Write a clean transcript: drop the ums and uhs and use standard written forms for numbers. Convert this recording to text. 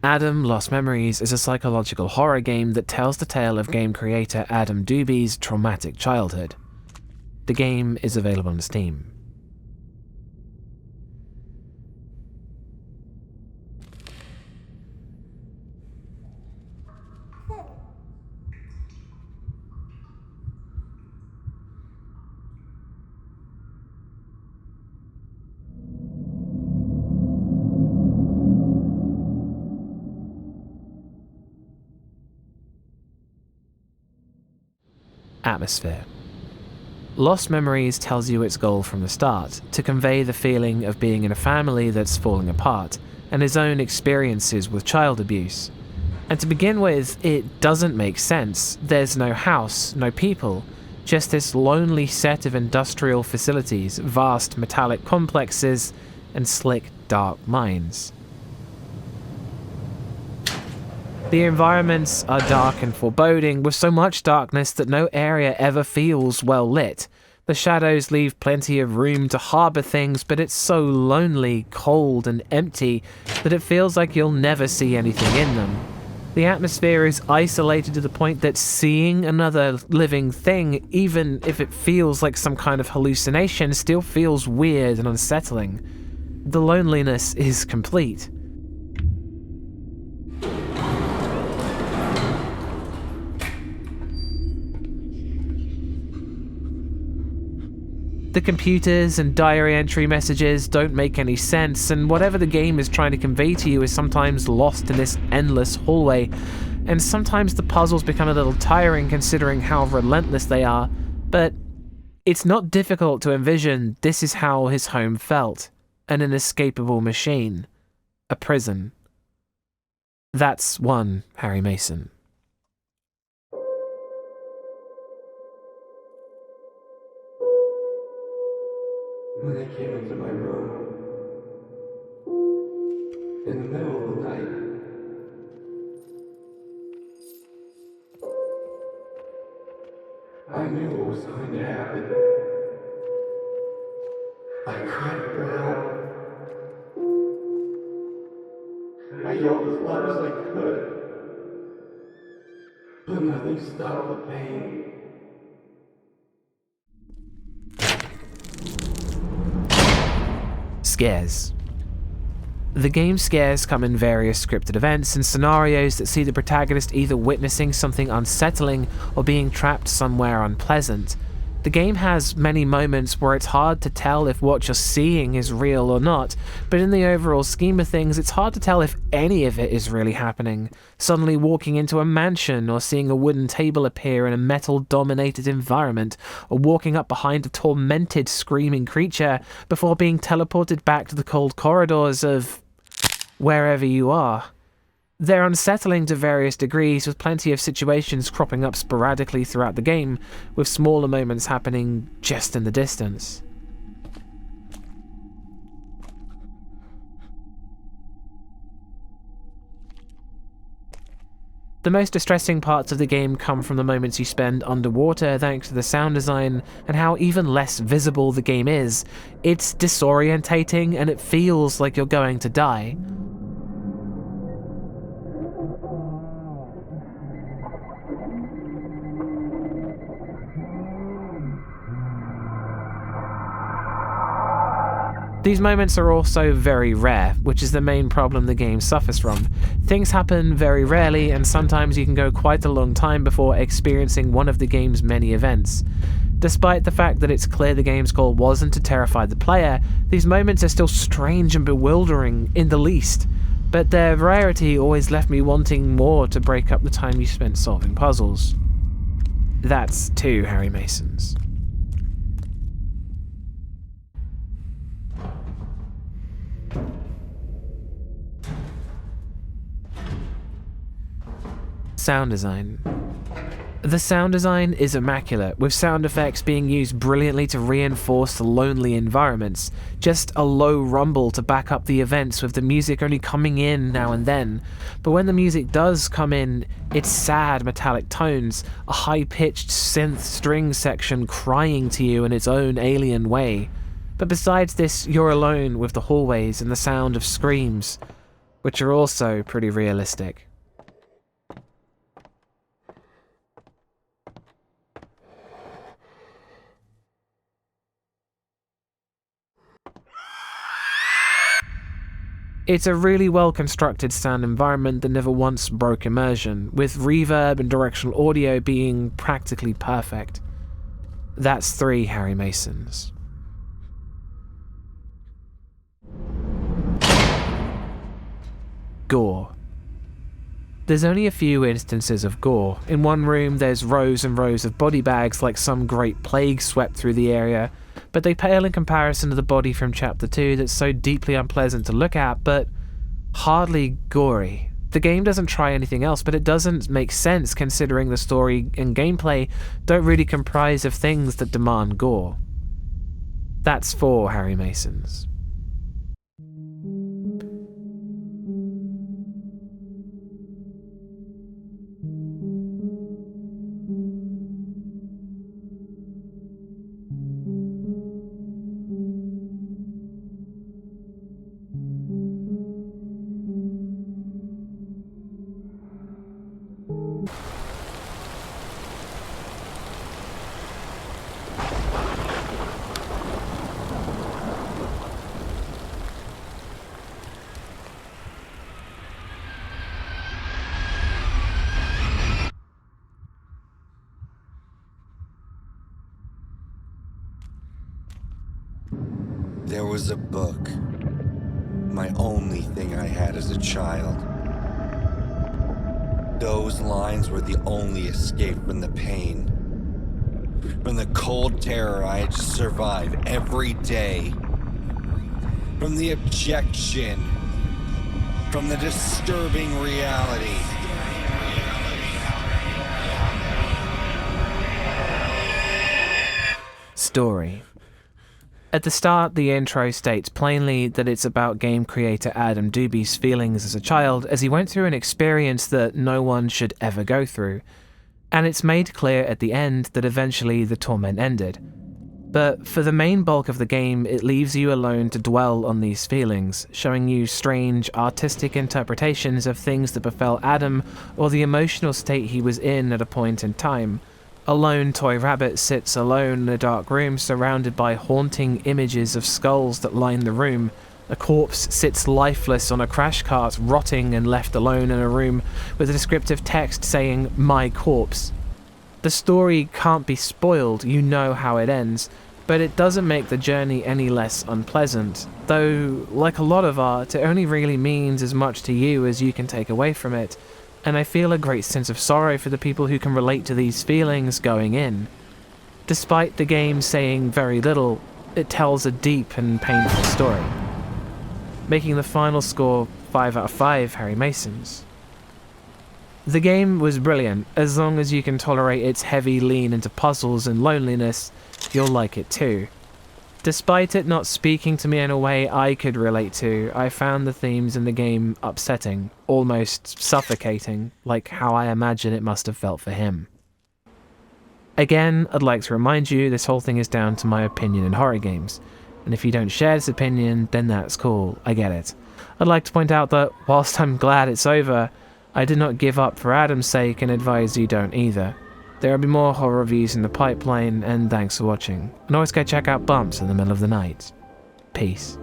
Adam Lost Memories is a psychological horror game that tells the tale of game creator Adam Dubi's traumatic childhood. The game is available on Steam. Atmosphere. Lost Memories tells you its goal from the start, to convey the feeling of being in a family that's falling apart, and his own experiences with child abuse. And to begin with, it doesn't make sense. There's no house, no people, just this lonely set of industrial facilities, vast metallic complexes, and slick, dark mines. The environments are dark and foreboding, with so much darkness that no area ever feels well lit. The shadows leave plenty of room to harbour things, but it's so lonely, cold, and empty that it feels like you'll never see anything in them. The atmosphere is isolated to the point that seeing another living thing, even if it feels like some kind of hallucination, still feels weird and unsettling. The loneliness is complete. The computers and diary entry messages don't make any sense, and whatever the game is trying to convey to you is sometimes lost in this endless hallway, and sometimes the puzzles become a little tiring considering how relentless they are, but it's not difficult to envision this is how his home felt: an inescapable machine, a prison. That's one Harry Mason. When I came into my room, in the middle of the night, I knew what was going to happen. I cried for help. I yelled as loud as I could, but nothing stopped the pain. Scares. The game's scares come in various scripted events and scenarios that see the protagonist either witnessing something unsettling or being trapped somewhere unpleasant. The game has many moments where it's hard to tell if what you're seeing is real or not, but in the overall scheme of things, it's hard to tell if any of it is really happening. Suddenly walking into a mansion, or seeing a wooden table appear in a metal-dominated environment, or walking up behind a tormented, screaming creature before being teleported back to the cold corridors of wherever you are. They're unsettling to various degrees, with plenty of situations cropping up sporadically throughout the game, with smaller moments happening just in the distance. The most distressing parts of the game come from the moments you spend underwater thanks to the sound design and how even less visible the game is. It's disorientating and it feels like you're going to die. These moments are also very rare, which is the main problem the game suffers from. Things happen very rarely, and sometimes you can go quite a long time before experiencing one of the game's many events. Despite the fact that it's clear the game's goal wasn't to terrify the player, these moments are still strange and bewildering in the least, but their rarity always left me wanting more to break up the time you spent solving puzzles. That's two Harry Masons. Sound design. The sound design is immaculate, with sound effects being used brilliantly to reinforce the lonely environments. Just a low rumble to back up the events, with the music only coming in now and then. But when the music does come in, it's sad metallic tones, a high-pitched synth string section crying to you in its own alien way. But besides this, you're alone with the hallways and the sound of screams, which are also pretty realistic. It's a really well-constructed sound environment that never once broke immersion, with reverb and directional audio being practically perfect. That's 3 Harry Masons. Gore. There's only a few instances of gore. In one room there's rows and rows of body bags like some great plague swept through the area, but they pale in comparison to the body from Chapter 2 that's so deeply unpleasant to look at, but hardly gory. The game doesn't try anything else, but it doesn't make sense considering the story and gameplay don't really comprise of things that demand gore. That's 4 Harry Masons. There was a book, my only thing I had as a child. Those lines were the only escape from the pain, from the cold terror I had to survive every day, from the objection, from the disturbing reality. Story. At the start, the intro states plainly that it's about game creator Adam Dubi's feelings as a child as he went through an experience that no one should ever go through, and it's made clear at the end that eventually the torment ended. But for the main bulk of the game, it leaves you alone to dwell on these feelings, showing you strange, artistic interpretations of things that befell Adam or the emotional state he was in at a point in time. A lone toy rabbit sits alone in a dark room surrounded by haunting images of skulls that line the room. A corpse sits lifeless on a crash cart, rotting and left alone in a room with a descriptive text saying, "My corpse." The story can't be spoiled, you know how it ends, but it doesn't make the journey any less unpleasant, though, like a lot of art, it only really means as much to you as you can take away from it. And I feel a great sense of sorrow for the people who can relate to these feelings going in. Despite the game saying very little, it tells a deep and painful story. Making the final score 5 out of 5 Harry Masons. The game was brilliant. As long as you can tolerate its heavy lean into puzzles and loneliness, you'll like it too. Despite it not speaking to me in a way I could relate to, I found the themes in the game upsetting, almost suffocating, like how I imagine it must have felt for him. Again, I'd like to remind you this whole thing is down to my opinion in horror games, and if you don't share this opinion, then that's cool, I get it. I'd like to point out that, whilst I'm glad it's over, I did not give up for Adam's sake and advise you don't either. There will be more horror reviews in the pipeline, and thanks for watching. And always go check out Bumps in the Middle of the Night. Peace.